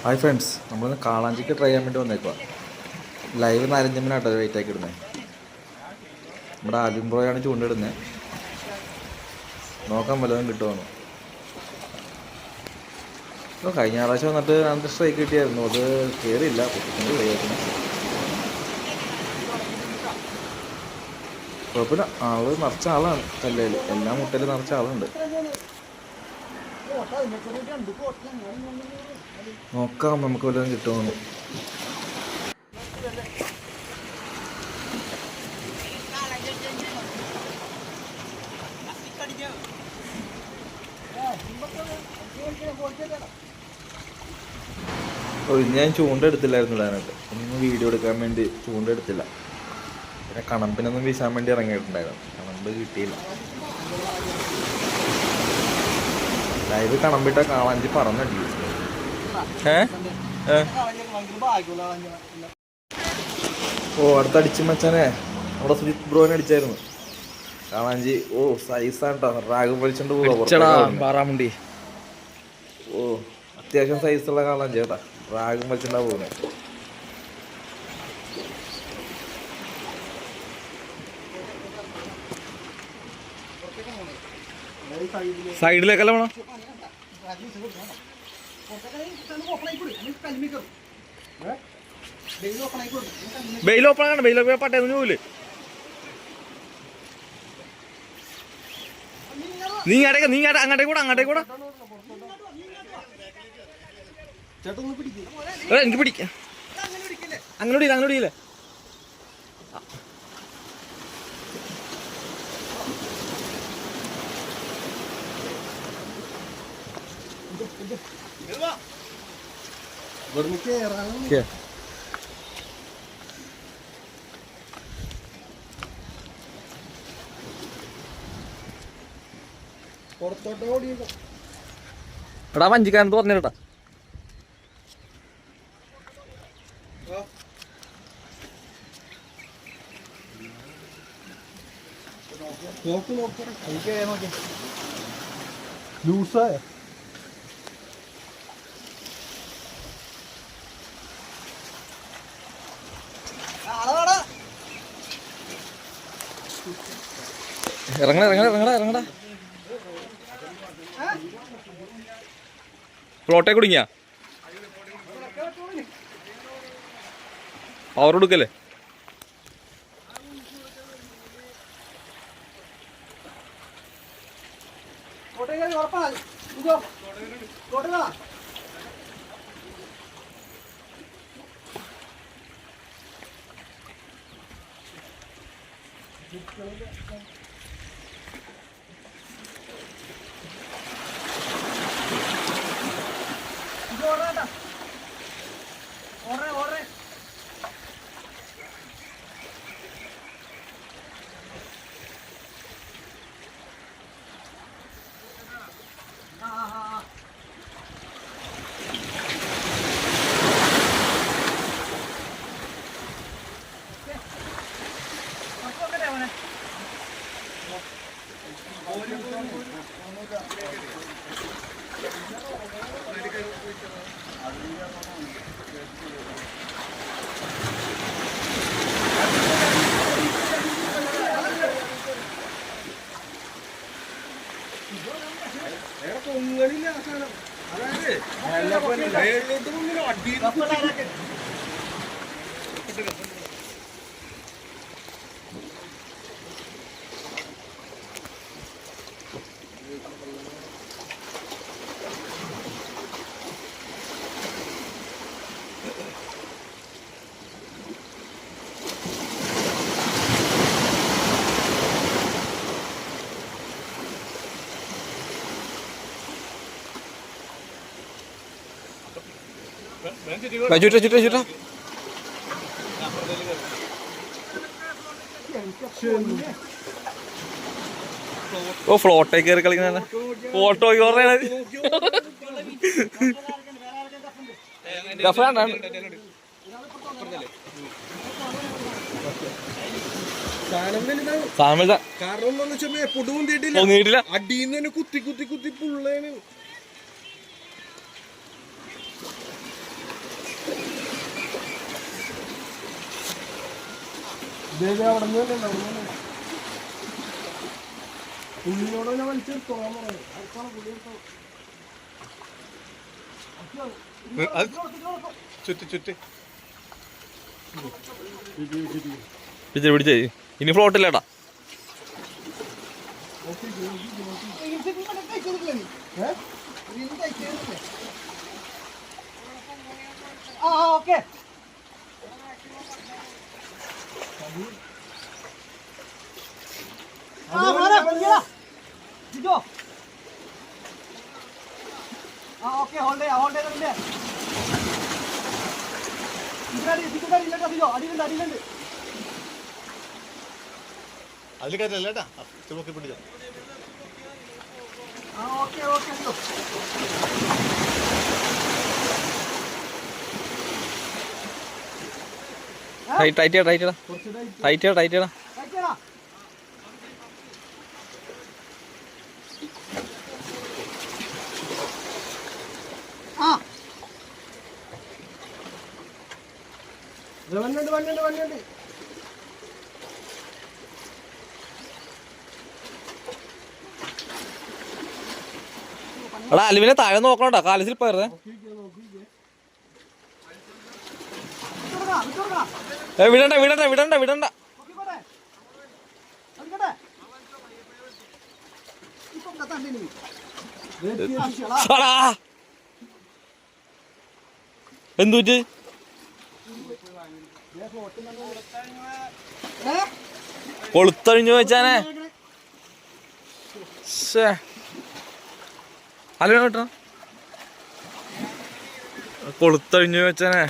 Hi friends, നമ്മളിന്ന് കാളാഞ്ചിക്ക് try ചെയ്യാൻ വേണ്ടി വന്നേക്കുക. ലൈവ് 4-5 മിനിറ്റാട്ടോ വെയിറ്റ് ആക്കി ഇടുന്നത്. നമ്മുടെ ആൽവിൻ ബ്രോയാണ് ചൂണ്ടിടുന്നത്. നോക്കാൻ വല്ലതും കിട്ടുമെന്ന്. ഇപ്പോൾ കഴിഞ്ഞ ഞായറാഴ്ച വന്നിട്ട് അന്ന് സ്ട്രൈക്ക് കിട്ടിയായിരുന്നു. അത് കയറിയില്ല. പൊട്ടിക്കൊണ്ട് കളിയാക്കുന്നു. കുഴപ്പമില്ല, ആള് നിറച്ച ആളാണ്. കല്ലേൽ എല്ലാ മുട്ടയിലും നിറച്ച ആളുണ്ട്. നോക്കാം നമുക്ക് വല്ലതും കിട്ടുമെന്ന്. ഞാൻ ചൂണ്ടെടുത്തില്ലായിരുന്നു ഇടാനായിട്ട്. ഒന്നും വീഡിയോ എടുക്കാൻ വേണ്ടി ചൂണ്ടെടുത്തില്ല. പിന്നെ കണമ്പിനൊന്നും വീശാൻ വേണ്ടി ഇറങ്ങിയിട്ടുണ്ടായിരുന്നു. കണമ്പ് കിട്ടിയില്ല. ലൈവ് കണമ്പിട്ട കാളാഞ്ചി പറന്നടിക്കും. അടുത്തടിച്ച് മച്ചാനെ നമ്മുടെ സുജിത് ബ്രോനെ അടിച്ചായിരുന്നു കാളാഞ്ചി. സൈസാട്ടോ, റാഗ് വലിച്ചോണ്ട് പോവാണ്ടി. അത്യാവശ്യം സൈസുള്ള കാളാഞ്ചി കേട്ടാ. റാഗും വലിച്ചിട്ടാ പോകുന്നത്. സൈഡിലേക്കല്ല വേണം. ബെയിൽ ഓപ്പൺ ആണ്. ബെയിൽ പട്ടേന്ന് പോയില്ലേ? നീ അങ്ങോട്ടേ കൂടെ എനിക്ക് പിടിക്കാം. അങ്ങനെ പിടിക്കില്ലേ? എടാ വഞ്ചിക്കാരൻ പറഞ്ഞേട്ടാ. ലൂസായ ഇറങ്ങടാ. പ്ലോട്ടെ കുടുങ്ങിയ പവർ കൊടുക്കല്ലേ? ചുറ്റാ ഫ്ലോട്ടേ കയറി കളിക്കുന്ന ഫോട്ടോ തോന്നിയിട്ടില്ല. അടിയിൽ കുത്തി പുള്ളേന് പിടിച്ചേ ഇനി ഫ്ലോട്ട് ഇല്ലേട്ടാ. ഓക്കെ ഓക്കെ ഹോൾഡ് ചെയ്തിട്ടുണ്ട്. അടിയിലുണ്ട് അടിയിലുണ്ട്. അതിൽ കയറ്റല്ലേട്ടാ നോക്കി പിടിച്ചോ. ഓക്കെ ഓക്കെ അയ്യോ ടൈറ്റ് ചെയ്യടാ ടൈറ്റ് ചെയ്യടാ കഴിക്കടാ. ആ വന്നുണ്ട് വന്നുണ്ട് വന്നുണ്ട്. എടാ അലുവിനെ താഴെ നോക്കണോട്ടാ, കാലത്തിൽ പോയിരുന്നേ. വിടണ്ട വിടണ്ട വിടണ്ട വിടണ്ട. എന്തു പറ്റി? കൊളുത്തഴിഞ്ഞു വെച്ചാനെ. അലുവിനെ കിട്ടണം. കൊളുത്തഴിഞ്ഞു വെച്ചാനെ.